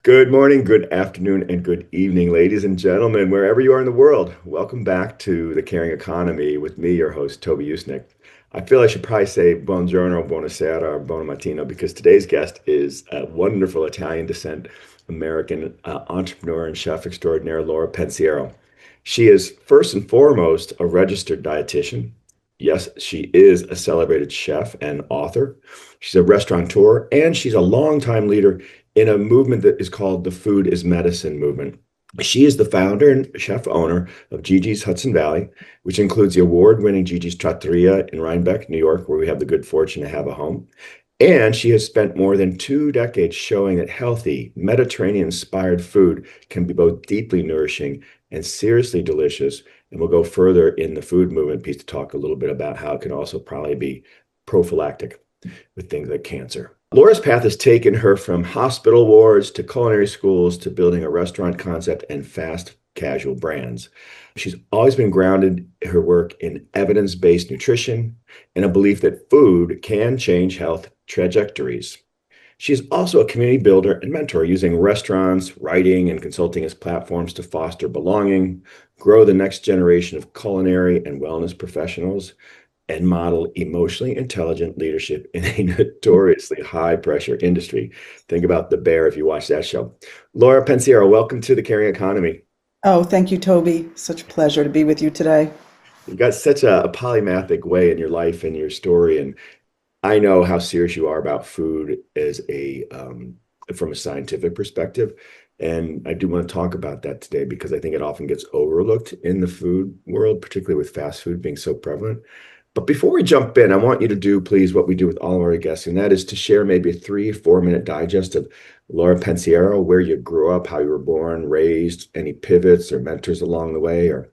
Good morning, good afternoon, and good evening, ladies and gentlemen, wherever you are in the world. Welcome back to The Caring Economy with me, your host, Toby Usnik. I feel I should probably say buongiorno, buonasera, or buon mattino because today's guest is a wonderful Italian descent American entrepreneur and chef extraordinaire, Laura Pensiero. She is first and foremost a registered dietitian. Yes, she is a celebrated chef and author. She's a restaurateur, and she's a longtime leader in a movement that is called the Food is Medicine movement. She is the founder and chef owner of Gigi's Hudson Valley, which includes the award-winning Gigi's Trattoria in Rhinebeck, New York, where we have the good fortune to have a home. And she has spent more than 2 decades showing that healthy, Mediterranean-inspired food can be both deeply nourishing and seriously delicious. And we'll go further in the food movement piece to talk a little bit about how it can also probably be prophylactic with things like cancer. Laura's path has taken her from hospital wards to culinary schools to building a restaurant concept and fast casual brands. She's always been grounded in her work in evidence-based nutrition and a belief that food can change health trajectories. She's also a community builder and mentor, using restaurants, writing, and consulting as platforms to foster belonging, grow the next generation of culinary and wellness professionals, and model emotionally intelligent leadership in a notoriously high-pressure industry. Think about The Bear if you watch that show. Laura Pensiero, welcome to The Caring Economy. Oh, thank you, Toby. Such a pleasure to be with you today. You've got such a polymathic way in your life and your story, and I know how serious you are about food as from a scientific perspective. And I do want to talk about that today because I think it often gets overlooked in the food world, particularly with fast food being so prevalent. But before we jump in, I want you to do, please, what we do with all of our guests, and that is to share maybe a 3 or 4 minute digest of Laura Pensiero, where you grew up, how you were born, raised, any pivots or mentors along the way, or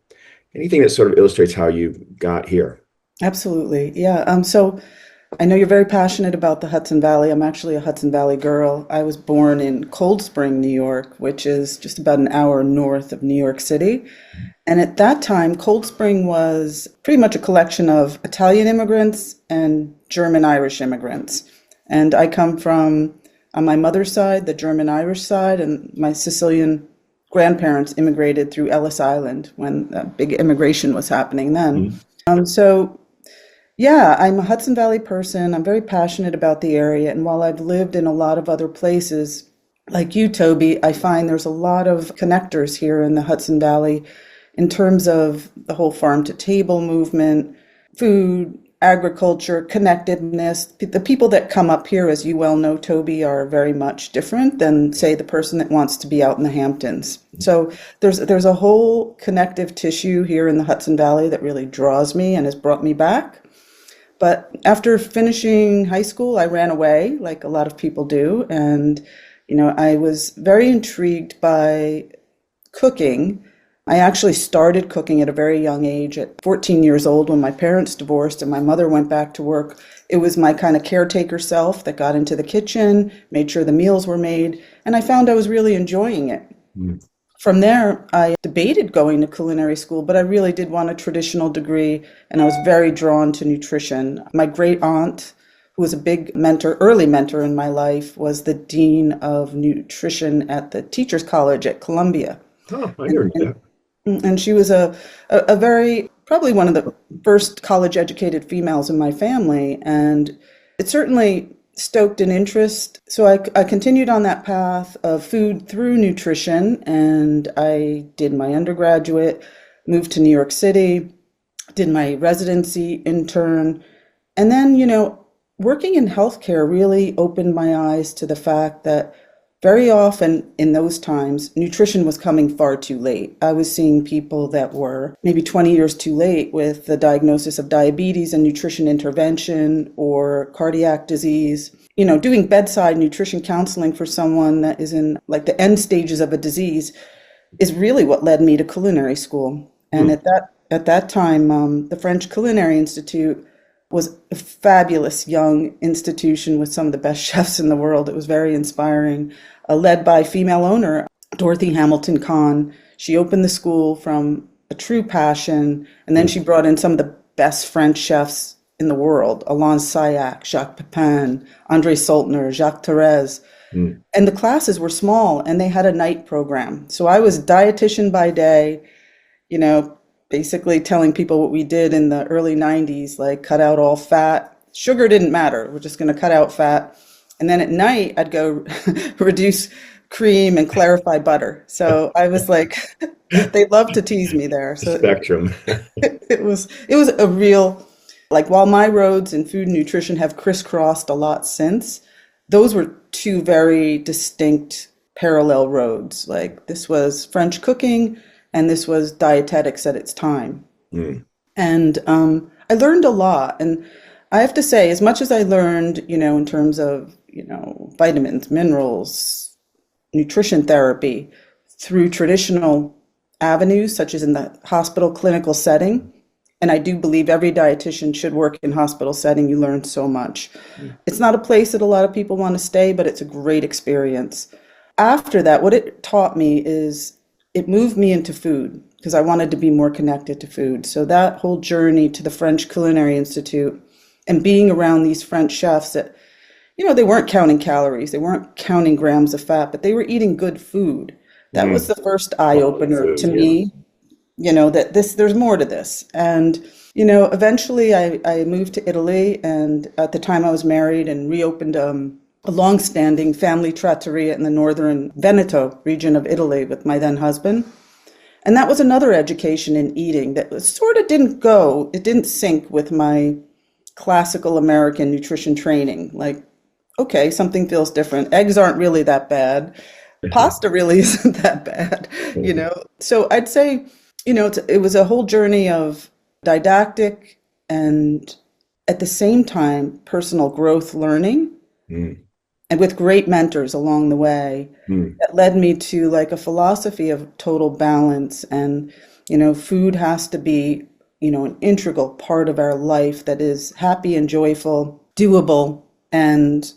anything that sort of illustrates how you got here. Absolutely. Yeah. So I know you're very passionate about the Hudson Valley. I'm actually a Hudson Valley girl. I was born in Cold Spring, New York, which is just about an hour north of New York City. And at that time, Cold Spring was pretty much a collection of Italian immigrants and German-Irish immigrants. And I come from, on my mother's side, the German-Irish side, and my Sicilian grandparents immigrated through Ellis Island when a big immigration was happening then. So yeah, I'm a Hudson Valley person. I'm very passionate about the area. And while I've lived in a lot of other places, like you, Toby, I find there's a lot of connectors here in the Hudson Valley in terms of the whole farm to table movement, food, agriculture, connectedness. The people that come up here, as you well know, Toby, are very much different than, say, the person that wants to be out in the Hamptons. So there's a whole connective tissue here in the Hudson Valley that really draws me and has brought me back. But after finishing high school, I ran away, like a lot of people do. And, I was very intrigued by cooking. I actually started cooking at a very young age, at 14 years old, when my parents divorced and my mother went back to work. It was my kind of caretaker self that got into the kitchen, made sure the meals were made, and I found I was really enjoying it. From there, I debated going to culinary school, but I really did want a traditional degree, and I was very drawn to nutrition. My great aunt, who was a big mentor, early mentor in my life, was the dean of nutrition at the Teachers College at Columbia. Oh, I never knew that. And she was a very, probably one of the first college-educated females in my family, and it certainly stoked an interest. So I continued on that path of food through nutrition, and I did my undergraduate, moved to New York City, did my residency intern, and then, working in healthcare really opened my eyes to the fact that very often in those times, nutrition was coming far too late. I was seeing people that were maybe 20 years too late with the diagnosis of diabetes and nutrition intervention or cardiac disease. Doing bedside nutrition counseling for someone that is in like the end stages of a disease is really what led me to culinary school. And at that time, the French Culinary Institute was a fabulous young institution with some of the best chefs in the world. It was very inspiring, led by female owner, Dorothy Hamilton Kahn. She opened the school from a true passion, and then she brought in some of the best French chefs in the world, Alain Sayac, Jacques Pepin, André Saltner, Jacques Therese. Mm. And the classes were small and they had a night program. So I was dietitian by day, you know, basically telling people what we did in the early 90s, like cut out all fat. Sugar didn't matter. We're just going to cut out fat. And then at night, I'd go reduce cream and clarify butter. So I was like, they love to tease me there. The So spectrum. it was a real, like, while my roads in food and nutrition have crisscrossed a lot since, those were two very distinct parallel roads. Like, this was French cooking and this was dietetics at its time. Mm. And I learned a lot. And I have to say, as much as I learned, in terms of, vitamins, minerals, nutrition therapy through traditional avenues, such as in the hospital clinical setting, and I do believe every dietitian should work in hospital setting. You learn so much. Mm. It's not a place that a lot of people want to stay, but it's a great experience. After that, what it taught me is it moved me into food because I wanted to be more connected to food. So that whole journey to the French Culinary Institute and being around these French chefs that, they weren't counting calories, they weren't counting grams of fat, but they were eating good food. That was Mm. the first eye Quality opener food, to yeah. me, that there's more to this. And, eventually I moved to Italy, and at the time I was married and reopened a long-standing family trattoria in the northern Veneto region of Italy with my then husband. And that was another education in eating that sort of it didn't sync with my classical American nutrition training. Like, okay, something feels different. Eggs aren't really that bad. Pasta really isn't that bad, So I'd say, it was a whole journey of didactic and at the same time personal growth learning, Mm. and with great mentors along the way Mm. that led me to like a philosophy of total balance. And, food has to be, an integral part of our life that is happy and joyful, doable, and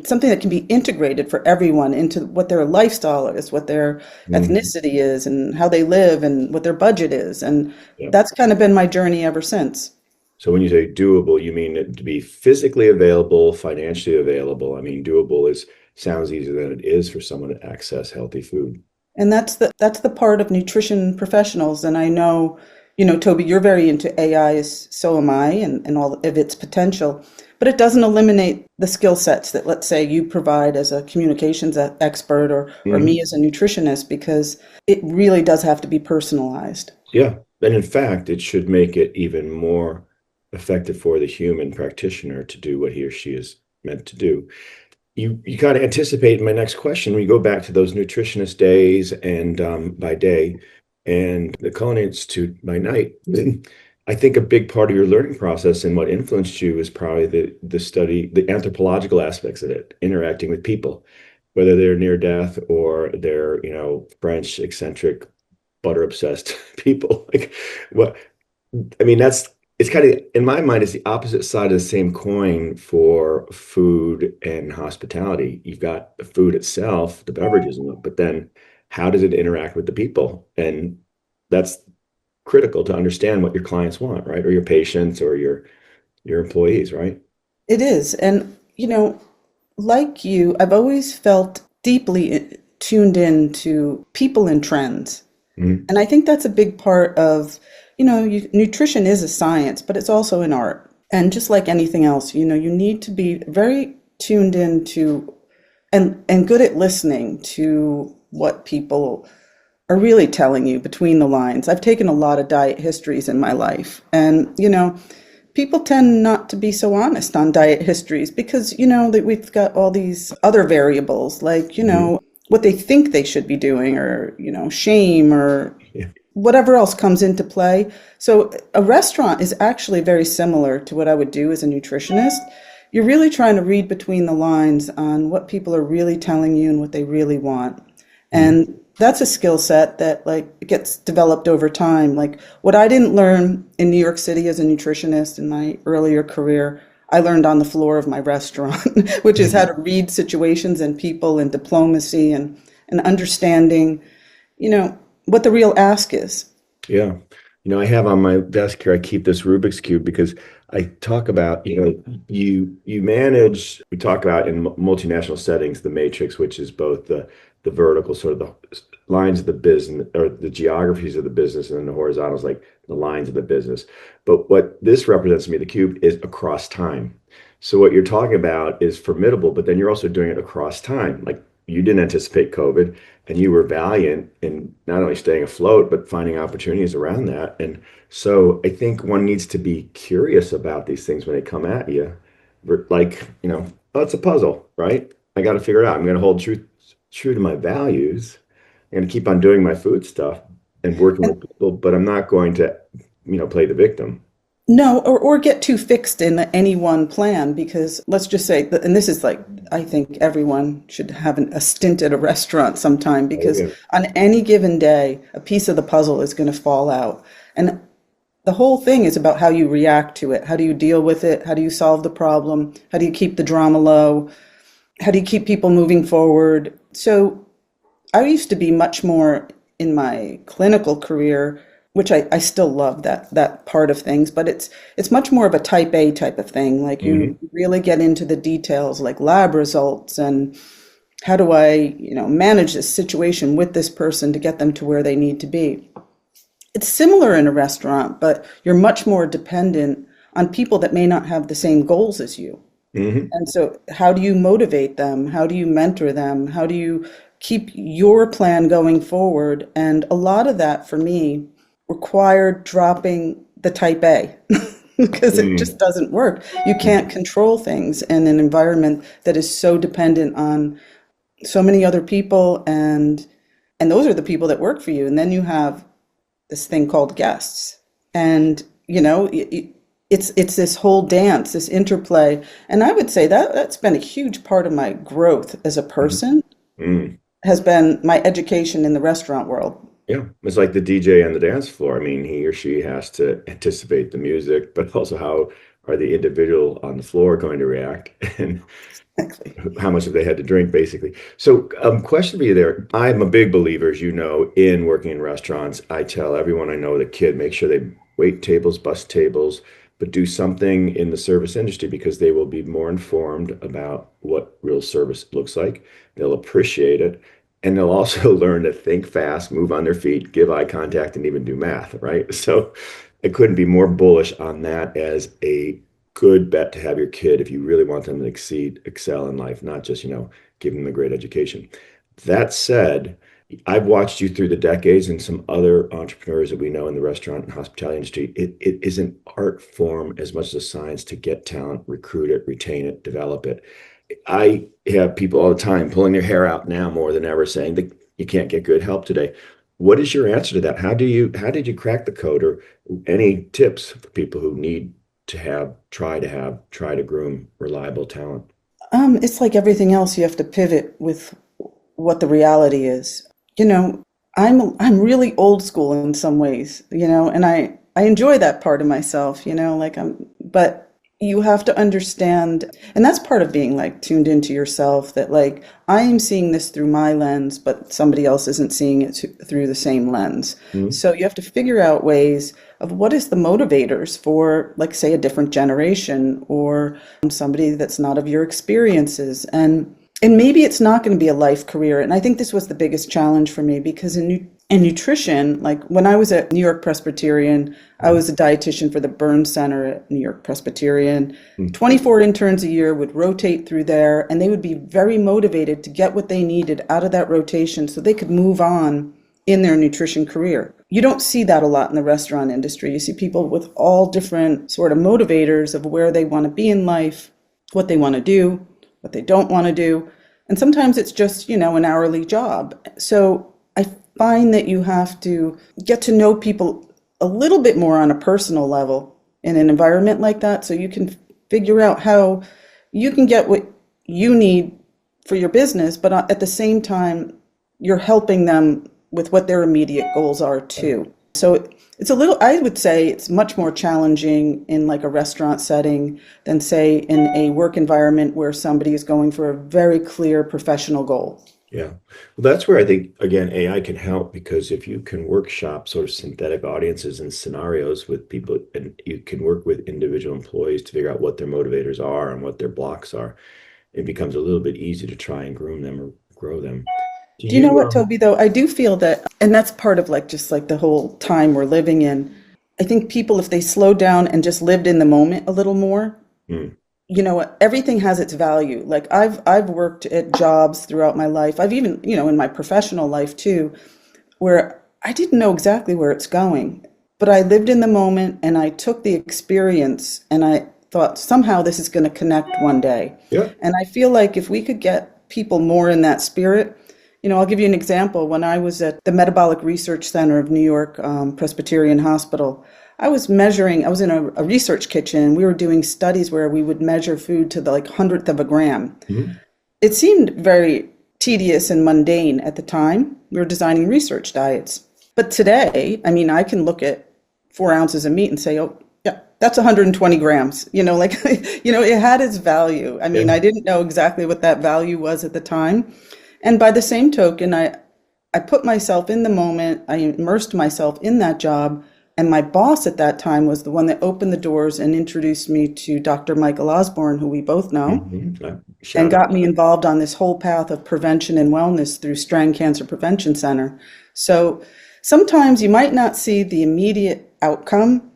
something that can be integrated for everyone into what their lifestyle is, what their Mm. ethnicity is, and how they live, and what their budget is. And Yeah. that's kind of been my journey ever since. So when you say doable, you mean it to be physically available, financially available. I mean, doable is sounds easier than it is for someone to access healthy food. And that's the part of nutrition professionals. And I know, Toby, you're very into AI, as so am I, and all of its potential. But it doesn't eliminate the skill sets that, let's say, you provide as a communications expert, or me Mhm. as a nutritionist, because it really does have to be personalized. Yeah. And in fact, it should make it even more effective for the human practitioner to do what he or she is meant to do. You kind of anticipate my next question. We go back to those nutritionist days and by day and the Culinary Institute by night. I think a big part of your learning process and what influenced you is probably the study, the anthropological aspects of it, interacting with people, whether they're near death or they're, French eccentric, butter obsessed people. Like what I mean, it's kind of in my mind, it's the opposite side of the same coin for food and hospitality. You've got the food itself, the beverages, but then how does it interact with the people? And that's critical to understand what your clients want, right? Or your patients or your employees, right? It is. And, like you, I've always felt deeply tuned in to people and trends. Mhm. And I think that's a big part of, nutrition is a science, but it's also an art. And just like anything else, you need to be very tuned in to and good at listening to what people are really telling you between the lines. I've taken a lot of diet histories in my life, and people tend not to be so honest on diet histories because that we've got all these other variables like Mhm. what they think they should be doing, or shame, or Yeah. whatever else comes into play. So a restaurant is actually very similar to what I would do as a nutritionist. You're really trying to read between the lines on what people are really telling you and what they really want. Mhm. And that's a skill set that like gets developed over time. Like what I didn't learn in New York City as a nutritionist in my earlier career, I learned on the floor of my restaurant, which is how to read situations and people and diplomacy, and understanding, what the real ask is. Yeah. I have on my desk here, I keep this Rubik's Cube because I talk about, you manage, we talk about in multinational settings, the matrix, which is both the vertical, sort of the lines of the business or the geographies of the business, and then the horizontals, like the lines of the business. But what this represents to me, the cube, is across time. So what you're talking about is formidable, but then you're also doing it across time. Like you didn't anticipate COVID, and you were valiant in not only staying afloat, but finding opportunities around that. And so I think one needs to be curious about these things when they come at you. Like, oh, it's a puzzle, right? I got to figure it out. I'm going to hold true to my values. I'm going to keep on doing my food stuff and working And with people, but I'm not going to, play the victim. no, or get too fixed in any one plan because let's just say, and this is like, I think everyone should have a stint at a restaurant sometime Oh, because yeah. on any given day, a piece of the puzzle is going to fall out. And the whole thing is about how you react to it. How do you deal with it? How do you solve the problem? How do you keep the drama low? How do you keep people moving forward? So I used to be much more in my clinical career, which I still love that part of things, but it's much more of a type A type of thing. Like you Hmm. really get into the details, like lab results and how do I, manage this situation with this person to get them to where they need to be. It's similar in a restaurant, but you're much more dependent on people that may not have the same goals as you. Hmm. And so, how do you motivate them? How do you mentor them? How do you keep your plan going forward? And a lot of that for me required dropping the type A because it just Mm. doesn't work. You can't control things in an environment that is so dependent on so many other people and those are the people that work for you. And then you have this thing called guests. And, it's this whole dance, this interplay. And I would say that that's been a huge part of my growth as a Mhm. person, Mm. has been my education in the restaurant world. Yeah, it's like the DJ on the dance floor. I mean, he or she has to anticipate the music, but also how are the individual on the floor going to react and Exactly. how much have they had to drink, basically. So, question for you there. I'm a big believer, as you know, in working in restaurants. I tell everyone I know, the kid, make sure they wait tables, bus tables, but do something in the service industry because they will be more informed about what real service looks like. They'll appreciate it. And they'll also learn to think fast, move on their feet, give eye contact, and even do math, right? So I couldn't be more bullish on that as a good bet to have your kid if you really want them to excel in life, not just, give them a great education. That said, I've watched you through the decades and some other entrepreneurs that we know in the restaurant and hospitality industry. It is an art form as much as a science to get talent, recruit it, retain it, develop it. I have people all the time pulling their hair out now more than ever saying that you can't get good help today. What is your answer to that? How did you crack the code, or any tips for people who need to try to groom reliable talent? It's like everything else, you have to pivot with what the reality is. You know, I'm really old school in some ways, and I enjoy that part of myself, like but you have to understand, and that's part of being like tuned into yourself that like I am seeing this through my lens, but somebody else isn't seeing it through the same lens. Mhm. So you have to figure out ways of what is the motivators for, like, say, a different generation or somebody that's not of your experiences. And maybe it's not going to be a life career. And I think this was the biggest challenge for me because in nutrition, like when I was at New York Presbyterian, I was a dietitian for the Burn Center at New York Presbyterian. Mhm. 24 interns a year would rotate through there, and they would be very motivated to get what they needed out of that rotation so they could move on in their nutrition career. You don't see that a lot in the restaurant industry. You see people with all different sort of motivators of where they want to be in life, what they want to do, what they don't want to do. And sometimes it's just, an hourly job. So I find that you have to get to know people a little bit more on a personal level in an environment like that so you can figure out how you can get what you need for your business, but at the same time, you're helping them with what their immediate goals are too. So it's a little, I would say it's much more challenging in like a restaurant setting than say in a work environment where somebody is going for a very clear professional goal. Yeah. Well, that's where I think, again, AI can help because if you can workshop sort of synthetic audiences and scenarios with people, and you can work with individual employees to figure out what their motivators are and what their blocks are, it becomes a little bit easier to try and groom them or grow them. Do Do you know you, what, Toby, though? I do feel that, and that's part of like just like the whole time we're living in. I think people, if they slow down and just lived in the moment a little more, mm, you know what, everything has its value. Like I've worked at jobs throughout my life. I've even, you know, in my professional life too, where I didn't know exactly where it's going, but I lived in the moment and I took the experience and I thought somehow this is going to connect one day. yeah. And I feel like if we could get people more in that spirit, you know, I'll give you an example. When I was at the Metabolic Research Center of New York Presbyterian Hospital, I was in a research kitchen. We were doing studies where we would measure food to the like hundredth of a gram. Mhm. It seemed very tedious and mundane at the time. We were designing research diets. But today, I mean, I can look at 4 ounces of meat and say, oh, yeah, that's 120 grams. You know, like, you know, it had its value. I mean, Yeah. I didn't know exactly what that value was at the time. And by the same token, I put myself in the moment, I immersed myself in that job. And my boss at that time was the one that opened the doors and introduced me to Dr. Michael Osborne, who we both know, and Shout out. got me involved on this whole path of prevention and wellness through Strang Cancer Prevention Center. So sometimes you might not see the immediate outcome,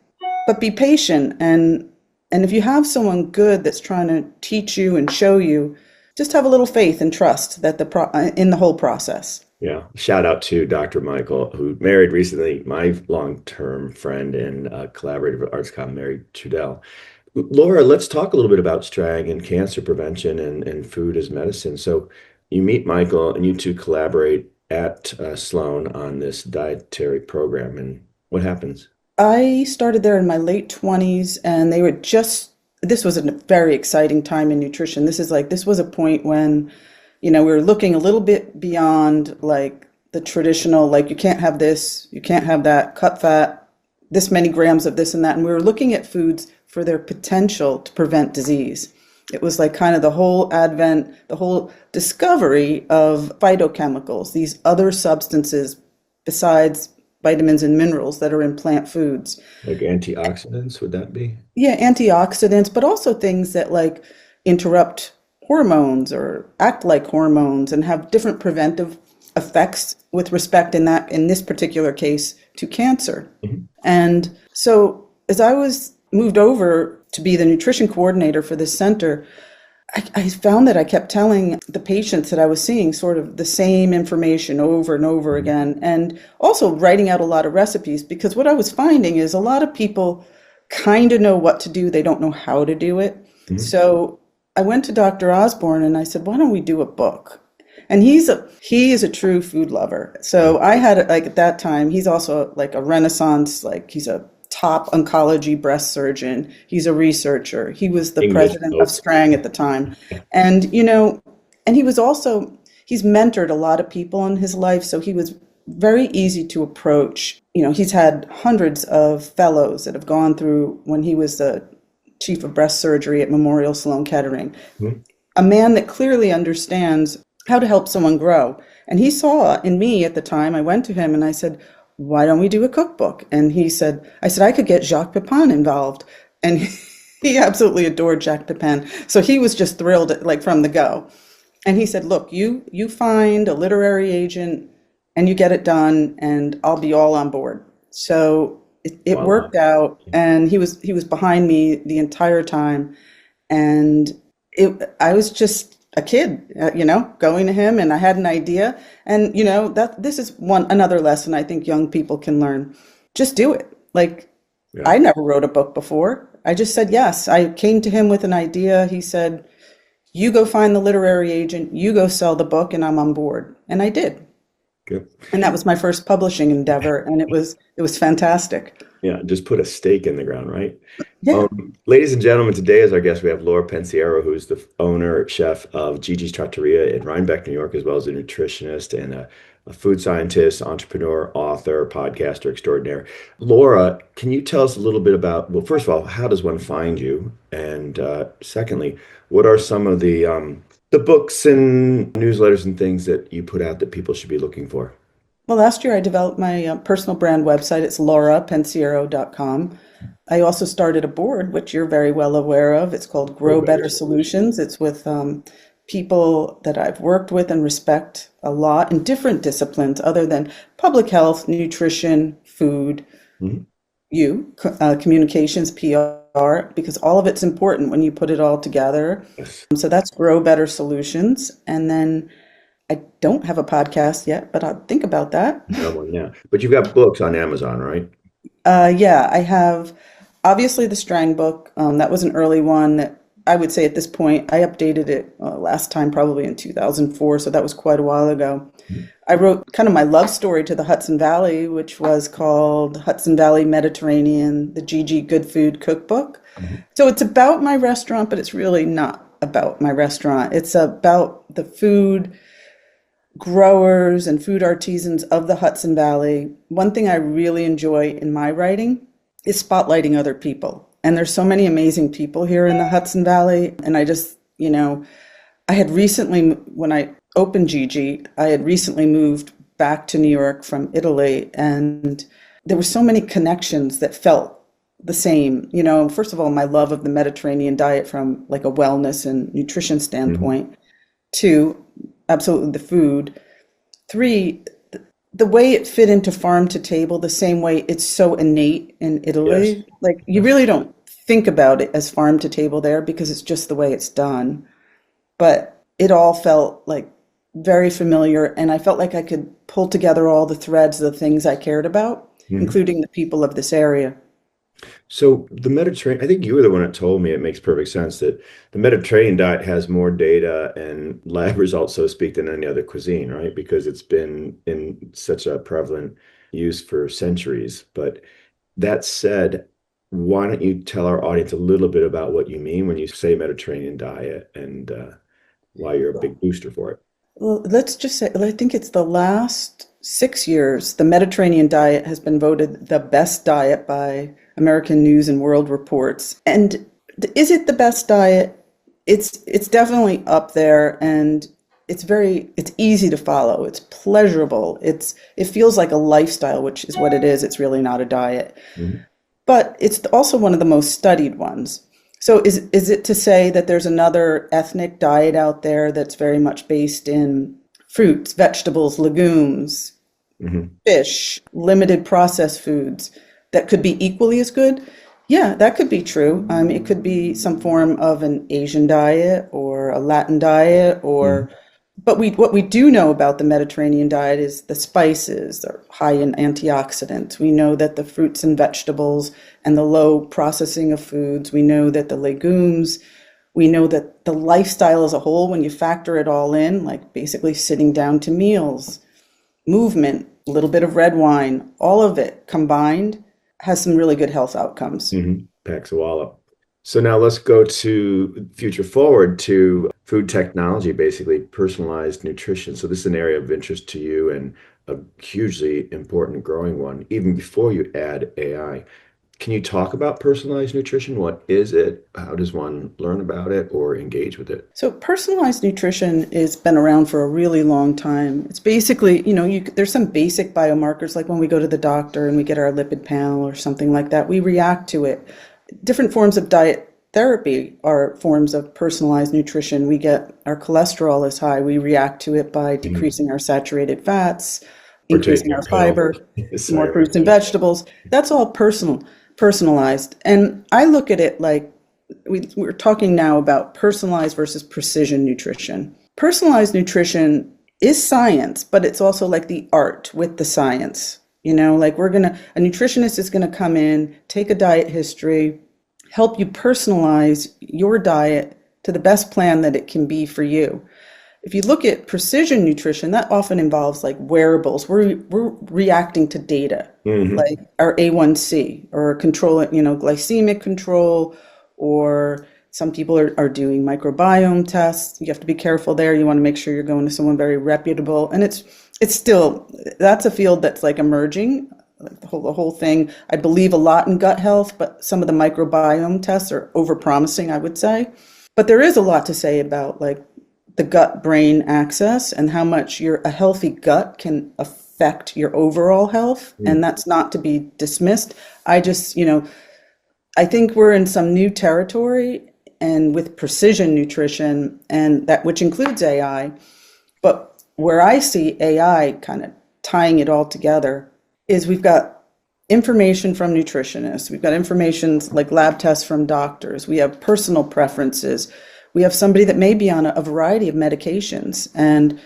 but be patient. And if you have someone good that's trying to teach you and show you, just have a little faith and trust that in the whole process. Yeah. Shout out to Dr. Michael, who married recently my long-term friend and collaborator at ArtsCom, Mary Trudell. Laura, let's talk a little bit about Strang and cancer prevention and food as medicine. So you meet Michael and you two collaborate at Sloan on this dietary program. And what happens? I started there in my late 20s, and this was a very exciting time in nutrition. This was a point when, you know, we were looking a little bit beyond like the traditional, like you can't have this, you can't have that, cut fat, this many grams of this and that. And we were looking at foods for their potential to prevent disease. It was like kind of the whole advent, the whole discovery of phytochemicals, these other substances besides vitamins and minerals that are in plant foods. Like antioxidants, would that be? Yeah, antioxidants, but also things that like interrupt hormones or act like hormones and have different preventive effects with respect in this particular case to cancer. Mhm. And so as I was moved over to be the nutrition coordinator for this center, I found that I kept telling the patients that I was seeing sort of the same information over and over again, and also writing out a lot of recipes, because what I was finding is a lot of people kind of know what to do, they don't know how to do it. Mhm. So I went to Dr. Osborne and I said, why don't we do a book? And he is a true food lover. So I had like at that time, he's also like a Renaissance, like he's a top oncology breast surgeon. He's a researcher. He was the English president of folks. Strang at the time. And, you know, and he's mentored a lot of people in his life. So he was very easy to approach. You know, he's had hundreds of fellows that have gone through when he was the chief of breast surgery at Memorial Sloan Kettering. Mhm. A man that clearly understands how to help someone grow. And he saw in me at the time, I went to him and I said, why don't we do a cookbook? And I said, I could get Jacques Pepin involved. And he absolutely adored Jacques Pepin. So he was just thrilled, like from the go. And he said, look, you find a literary agent and you get it done and I'll be all on board. So it Voila. worked out, and he was behind me the entire time. And I was just a kid, you know, going to him, and I had an idea. And, you know, that this is another lesson I think young people can learn. Just do it. Like, Yeah. I never wrote a book before. I just said yes. I came to him with an idea. He said, you go find the literary agent, you go sell the book, and I'm on board. And I did. Good. And that was my first publishing endeavor, and it was fantastic. Yeah. Just put a stake in the ground, right? Yeah. Ladies and gentlemen, today as our guest, we have Laura Pensiero, who's the owner, chef of Gigi's Trattoria in Rhinebeck, New York, as well as a nutritionist and a food scientist, entrepreneur, author, podcaster extraordinaire. Laura, can you tell us a little bit about, well, first of all, how does one find you? And secondly, what are some of the the books and newsletters and things that you put out that people should be looking for? Well, last year I developed my personal brand website. It's laurapensiero.com. I also started a board, which you're very well aware of. It's called Grow Grow Better Better Solutions. Solutions. It's with people that I've worked with and respect a lot in different disciplines other than public health, nutrition, food, Mhm. communications, PR, because all of it's important when you put it all together. Yes. So that's Grow Better Solutions. And then I don't have a podcast yet, but I'll think about that. No one now. But you've got books on Amazon, right? Yeah, I have obviously the Strang book. That was an early one that I would say at this point, I updated it last time probably in 2004, so that was quite a while ago. Mhm. I wrote kind of my love story to the Hudson Valley, which was called Hudson Valley Mediterranean, the Gigi Good Food Cookbook. Mhm. So it's about my restaurant, but it's really not about my restaurant. It's about the food growers and food artisans of the Hudson Valley. One thing I really enjoy in my writing is spotlighting other people. And there's so many amazing people here in the Hudson Valley. And I just, I had recently, when I opened Gigi, I had recently moved back to New York from Italy. And there were so many connections that felt the same. First of all, my love of the Mediterranean diet from like a wellness and nutrition Mhm. standpoint. Two, absolutely the food. Three, the way it fit into farm to table, the same way it's so innate in Yes. Italy. Like you Yes. really don't think about it as farm to table there because it's just the way it's done. But it all felt like very familiar, and I felt like I could pull together all the threads of the things I cared about, Mhm. including the people of this area. So the Mediterranean, I think you were the one that told me it makes perfect sense that the Mediterranean diet has more data and lab results, so to speak, than any other cuisine, right? Because it's been in such a prevalent use for centuries. But that said, why don't you tell our audience a little bit about what you mean when you say Mediterranean diet and why you're a big booster for it? Well, let's just say, I think it's the last 6 years, the Mediterranean diet has been voted the best diet by American News and World Reports. And is it the best diet? It's definitely up there, and it's easy to follow. It's pleasurable. It feels like a lifestyle, which is what it is. It's really not a diet. Mhm. But it's also one of the most studied ones. So is it to say that there's another ethnic diet out there that's very much based in fruits, vegetables, legumes, Mhm. fish, limited processed foods that could be equally as good? Yeah, that could be true. It could be some form of an Asian diet or a Latin diet, or Mhm. but what we do know about the Mediterranean diet is the spices are high in antioxidants. We know that the fruits and vegetables and the low processing of foods. We know that the legumes. We know that the lifestyle as a whole, when you factor it all in, like basically sitting down to meals, movement, a little bit of red wine, all of it combined has some really good health outcomes. Packs a wallop. So now let's go to future forward to food technology, basically personalized nutrition. So this is an area of interest to you and a hugely important growing one, even before you add AI. Can you talk about personalized nutrition? What is it? How does one learn about it or engage with it? So personalized nutrition has been around for a really long time. It's basically, there's some basic biomarkers, like when we go to the doctor and we get our lipid panel or something like that, we react to it. Different forms of diet therapy are forms of personalized nutrition. We get our cholesterol is high, we react to it by Mhm. decreasing our saturated fats, Or increasing taking a our pill. fiber, more Sorry. fruits and vegetables. That's all personalized. And I look at it like we're talking now about personalized versus precision nutrition. Personalized nutrition is science, but it's also like the art with the science. Like a nutritionist is gonna come in, take a diet history, help you personalize your diet to the best plan that it can be for you. If you look at precision nutrition, that often involves like wearables. We're reacting to data, Hmm. like our A1C or control, glycemic control, or some people are doing microbiome tests. You have to be careful there. You want to make sure you're going to someone very reputable. And it's still, that's a field that's like emerging, like the whole thing. I believe a lot in gut health, but some of the microbiome tests are overpromising, I would say. But there is a lot to say about like the gut-brain axis and how much a healthy gut can affect your overall health, and Mm. that's not to be dismissed. I just, I think we're in some new territory and with precision nutrition and that which includes AI. But where I see AI kind of tying it all together is we've got information from nutritionists, we've got information like lab tests from doctors, we have personal preferences, we have somebody that may be on a variety of medications. And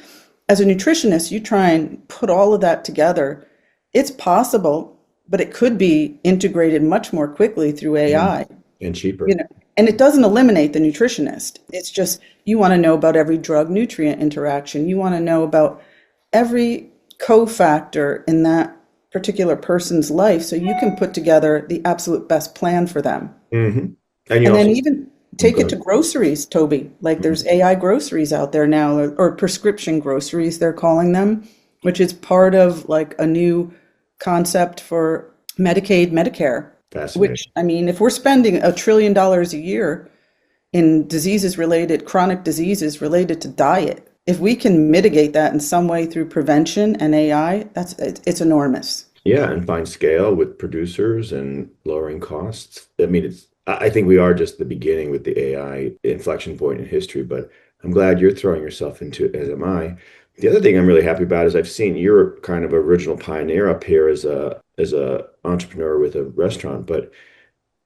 as a nutritionist, you try and put all of that together. It's possible, but it could be integrated much more quickly through Mm. AI, And you cheaper. know, and it doesn't eliminate the nutritionist. It's just you want to know about every drug nutrient interaction. You want to know about every cofactor in that particular person's life so you can put together the absolute best plan for them. Hmm. And you And then also, even take go it to ahead. groceries, Toby. Like Mhm. there's AI groceries out there now, or prescription groceries, they're calling them, which is part of like a new concept for Medicaid, Medicare, Fascinating. which, I mean, if we're spending $1 trillion a year in chronic diseases related to diet, if we can mitigate that in some way through prevention and AI, it's enormous. Yeah, and find scale with producers and lowering costs. I mean, I think we are just the beginning with the AI inflection point in history, but I'm glad you're throwing yourself into it, as am I. The other thing I'm really happy about is I've seen you're kind of original pioneer up here as a entrepreneur with a restaurant, but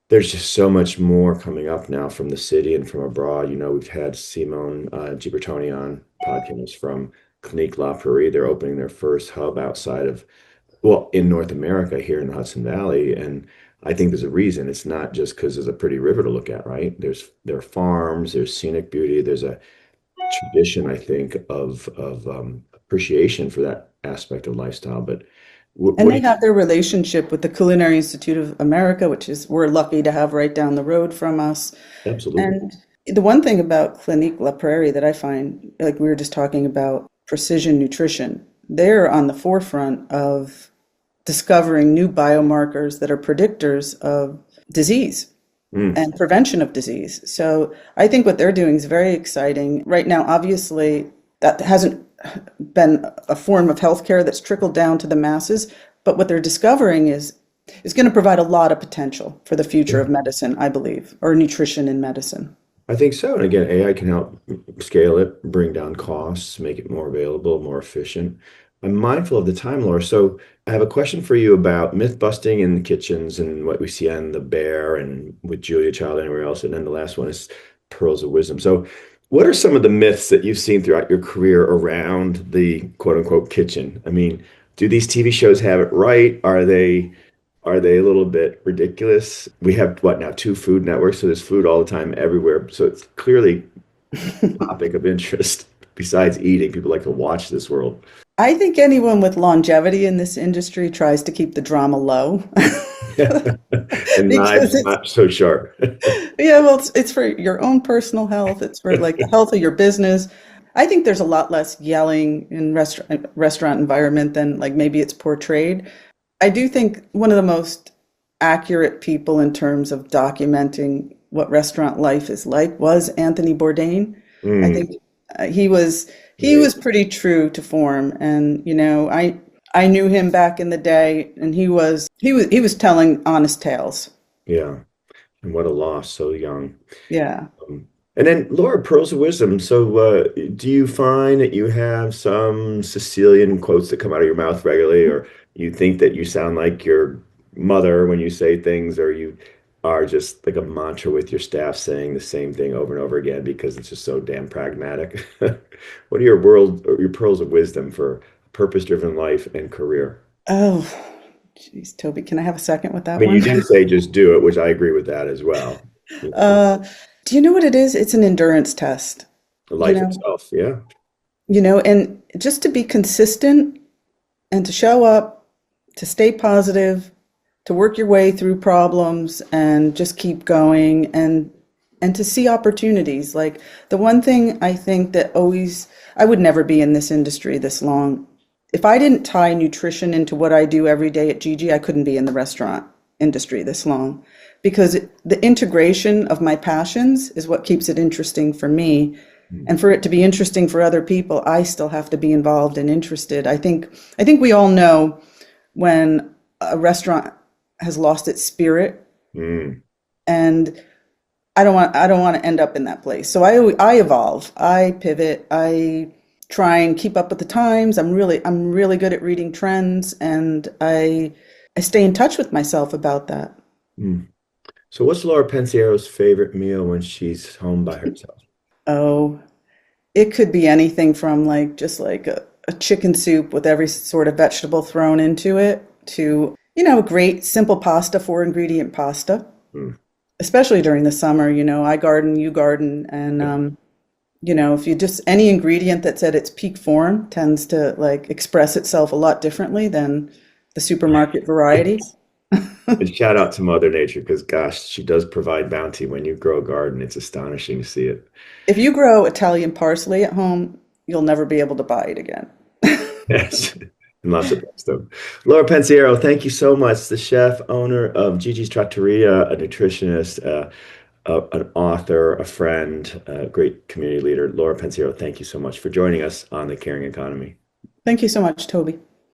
there's just so much more coming up now from the city and from abroad. We've had Simone Gibertoni on podcast from Clinique La Prairie. They're opening their first hub outside of, well, in North America here in the Hudson Valley. And I think there's a reason. It's not just because there's a pretty river to look at, right? There are farms, there's scenic beauty, there's a tradition, I think, of appreciation for that aspect of lifestyle. But And what do they you have their relationship with the Culinary Institute of America, which is we're lucky to have right down the road from us. absolutely. And the one thing about Clinique La Prairie that I find, like we were just talking about precision nutrition, they're on the forefront of discovering new biomarkers that are predictors of disease Mm, and prevention of disease. So I think what they're doing is very exciting. Right now, obviously, that hasn't been a form of healthcare that's trickled down to the masses, but what they're discovering is going to provide a lot of potential for the future yeah. of medicine, I believe, or nutrition in medicine. I think so. And again, AI can help scale it, bring down costs, make it more available, more efficient. I'm mindful of the time, Laura. So I have a question for you about myth busting in the kitchens and what we see on The Bear and with Julia Child and everywhere else. And then the last one is pearls of wisdom. So what are some of the myths that you've seen throughout your career around the quote unquote kitchen? I mean, do these TV shows have it right? Are they a little bit ridiculous? We have what now, two food networks, so there's food all the time everywhere. So it's clearly a topic of interest. Besides eating, people like to watch this world. I think anyone with longevity in this industry tries to keep the drama low And because knives it's not so sharp. yeah, well, it's for your own personal health. It's for like the health of your business. I think there's a lot less yelling in restaurant environment than like maybe it's portrayed. I do think one of the most accurate people in terms of documenting what restaurant life is like was Anthony Bourdain. I Mm, think he was amazing. pretty true to form, and I knew him back in the day, and he was telling honest tales. Yeah. And what a loss, so young. Yeah. And then Laura, pearls of wisdom. So, do you find that you have some Sicilian quotes that come out of your mouth regularly, or you think that you sound like your mother when you say things, or you are just like a mantra with your staff saying the same thing over and over again because it's just so damn pragmatic? What are your world or your pearls of wisdom for a purpose-driven life and career? Oh, geez, Toby, can I have a second with I that mean, you one? did say just do it, which I agree with that as well. Uh, do you know what it is? It's an endurance test. You Life know, itself, yeah. and just to be consistent and to show up, to stay positive, to work your way through problems and just keep going and to see opportunities. Like the one thing I think that always I would never be in this industry this long. If I didn't tie nutrition into what I do every day at Gigi, I couldn't be in the restaurant industry this long because the integration of my passions is what keeps it interesting for me. Mm. And for it to be interesting for other people, I still have to be involved and interested. I think we all know when a restaurant has lost its spirit, Mm. and I don't want to end up in that place. So I evolve, I pivot, I try and keep up with the times. I'm really good at reading trends, and I stay in touch with myself about that. Mm. So what's Laura Pensiero's favorite meal when she's home by herself? Oh, it could be anything from like just like a chicken soup with every sort of vegetable thrown into it to, a great simple pasta, four ingredient pasta, Mm. especially during the summer. I garden, you garden, and if you just any ingredient that's at its peak form tends to like express itself a lot differently than the supermarket variety. And shout out to Mother Nature because, gosh, she does provide bounty when you grow a garden. It's astonishing to see it. If you grow Italian parsley at home, you'll never be able to buy it again. Yes. I'm not surprised though. Laura Pensiero, thank you so much. The chef, owner of Gigi's Trattoria, a nutritionist, an author, a friend, a great community leader. Laura Pensiero, thank you so much for joining us on the Caring Economy. Thank you so much, Toby.